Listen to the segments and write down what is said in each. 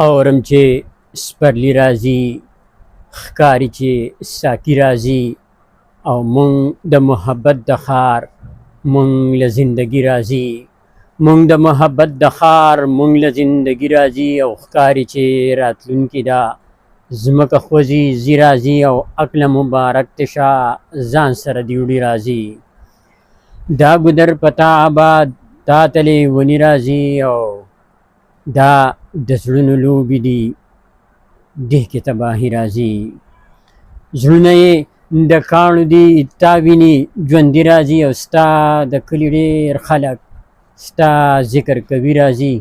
اورم چې سپرلی راځي ښکاري چې ساقي راځي او مونږ د محبت د ښار مونږ له زندګي راځي مونږ د محبت د ښار مونږ له زندګي راځي او ښکاري چې راتلونکي دا ځمکه خوځي ځي راځي او عقله مبارک تشه ځان سره د وړي راځي دا ګودر پتا آباد تا تلې ونې راځي او دا د زړونو لوبې دي دې کې تباهي راځي زړونه یې د کاڼو دي تا ویني ژوندي راځي او ستا د کلي ډېر خلک ستا ذکر کوي راځي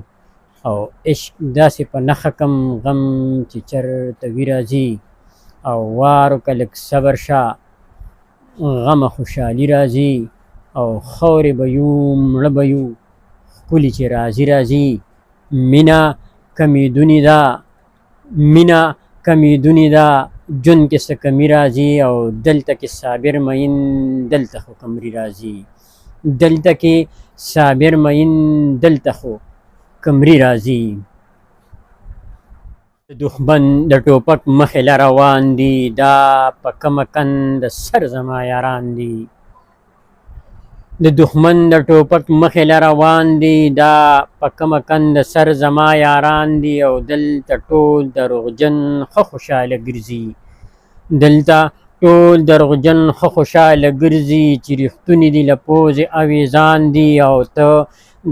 او عشق داسې په نښه کم غم چې چرته وي راځي او وار وکړه لږ صبر شه غمه خوشحالي راځي او خاورې به یو مړه به یو ښکلي چې راځي راځي مینه کمیدونې ده مینه کمیدونې ده ژوند کې څه کمي راځي او دلته کې صابر مین دلته خو کمري راځي دلته کې صابر مین دلته خو کمري راځي د دښمن د ټوپک مخې له روان دي دا په کمه کند سر زما یاران دي د دښمن د ټوپک مخې له روان دي دا په کمه کند سر زما یاران دي او دلته ټول دروغجن ښه خوشحاله ګرځي دلته ټول دروغجن ښه خوشحاله ګرځي چې ریښتونې دي له پوزې اویزان دي او ته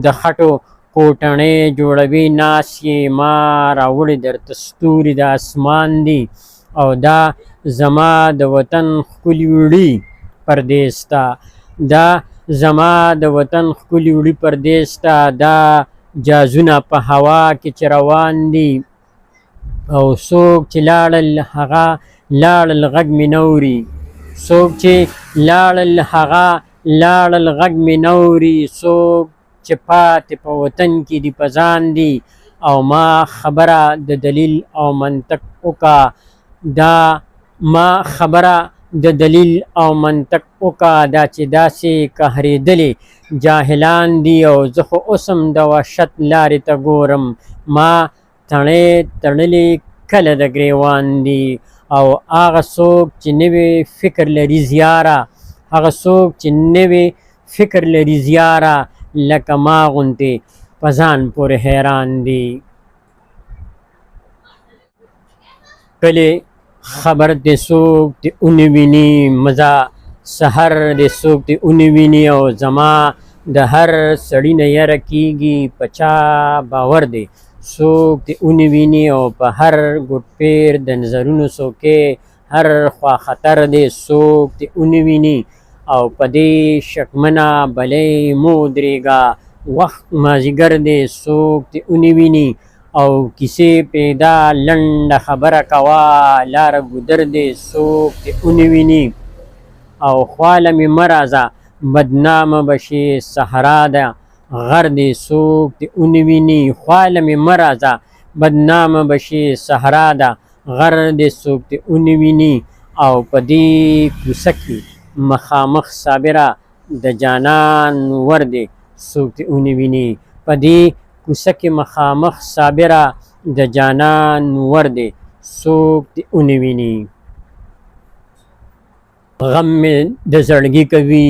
د خټو کوټنۍ جوړوي ناست یې ما راوړي درته ستوري د اسمان دي او دا زما د وطن ښکلي وړي پردیس ته دا زما د وطن ښکلي وړي پردیس ته دا جازونه په هوا کې چې روان دي او څوک چې لاړل هغه لاړل غږ مې نوري څوک چې لاړل هغه لاړل غږ مې نوري څوک چې پاتې په وطن کې دي په ځان دي او ما خبره د دلیل او منطق وکړه دا ما خبره د دلیل او منطق وکړه دا چې داسې قهرېدلې جاهلان دي او زه خو اوس هم د وحشت لارې ته ګورم ما تڼۍ تړلې کله د ګریوان دي او هغه څوک چې نوی فکر لري زیاره هغه څوک چې نوی فکر لري زیاره لکه ما غوندې په ځان پورې حیران دي کلي خبر دې څوک دې ونه ویني مزه سحر دې څوک دې ونه ویني او زما د هر سړي نه یره کېږي په چا باور دی څوک دې ونه ویني او په هر ګوټ پیر د نظرونو څوکې هر خوا خطر دی څوک دې ونه ویني او په دې شکمنه بلۍ مو درېږه وخت مازدیګر دی څوک دې ونه ویني او کیسې پیدا لنډه خبره کوه لاره ګودر دی څوک دې ونه ویني او خواله مې مه راځه بدنامه به شي صحرا ده غر دې څوک دې ونه ویني خواله مې مه راځه بدنامه به شي صحرا ده غر دې څوک دې ونه ویني او په دې کوڅه کې مخامخ صابره د جانان ور دې څوک دې ونه ویني په دې کوڅه کې مخامخ صابره د جانان ور دې څوک دې ونه ویني غم مې د زړګي کوي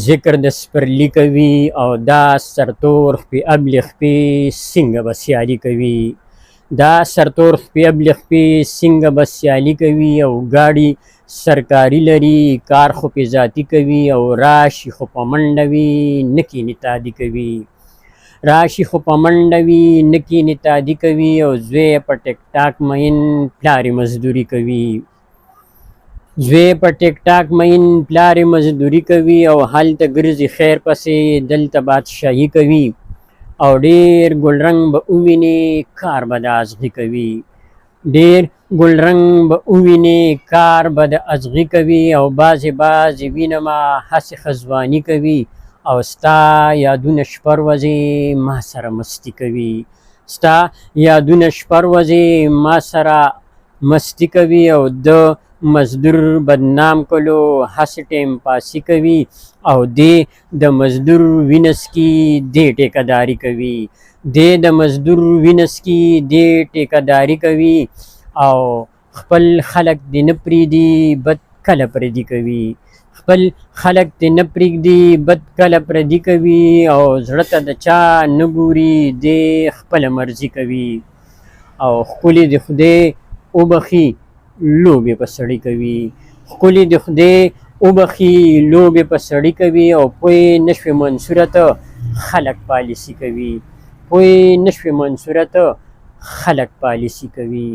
ذکر د سپرلي کوي او دا سرتور خپې ابلې خپې څنګه به سیالي کوي دا سرتور خپې ابلې خپې څنګه به سیالي کوي او ګاډي سرکاري لري کار خو پې ذاتي کوي او راشي خو په منډه وي نه کینې تادي کوي راشي خو په منډه وي نه کینې تادي کوي او زوی په ټیک ټاک مین پلار یې مزدوري کوي زوی په ټیک ټاک مین پلار یې مزدوري کوي او هلته ګرځي خیر پسې دلته بادشاهي کوي او ډېر ګلرنګ به ووینې کار به د ازغي کوي ډېر ګلرنګ به ووینې کار به د ازغي کوي او بعضې وینمه هسې ښځواني کوي او ستا یادونه شپه ورځې ما سره مستی کوي ستا یادونه شپه ورځې ما سره مستی کوي او د مزدور بدنام کلو هسې ټیم پاسي کوي او دې د مزدور وینه څکي دې ټیکهداري کوي دی د مزدور وینس کی دی ټیکهداري کوي او خپل خلک دې نه پرېږدي بد کله پردي کوي خپل خلک دې نه پرېږدي بد کله پردي کوي او زړه ته د چا نه ګوري دی خپله مرضي کوي او ښکلې د خدای وبخي لوبې په سړي کوي ښکلې د خدای وبخي لوبې په سړي کوي او پوی نشوې منصوره ته خلک پالیسي کوي پوی نشوې منصوره ته خلک پالیسي کوي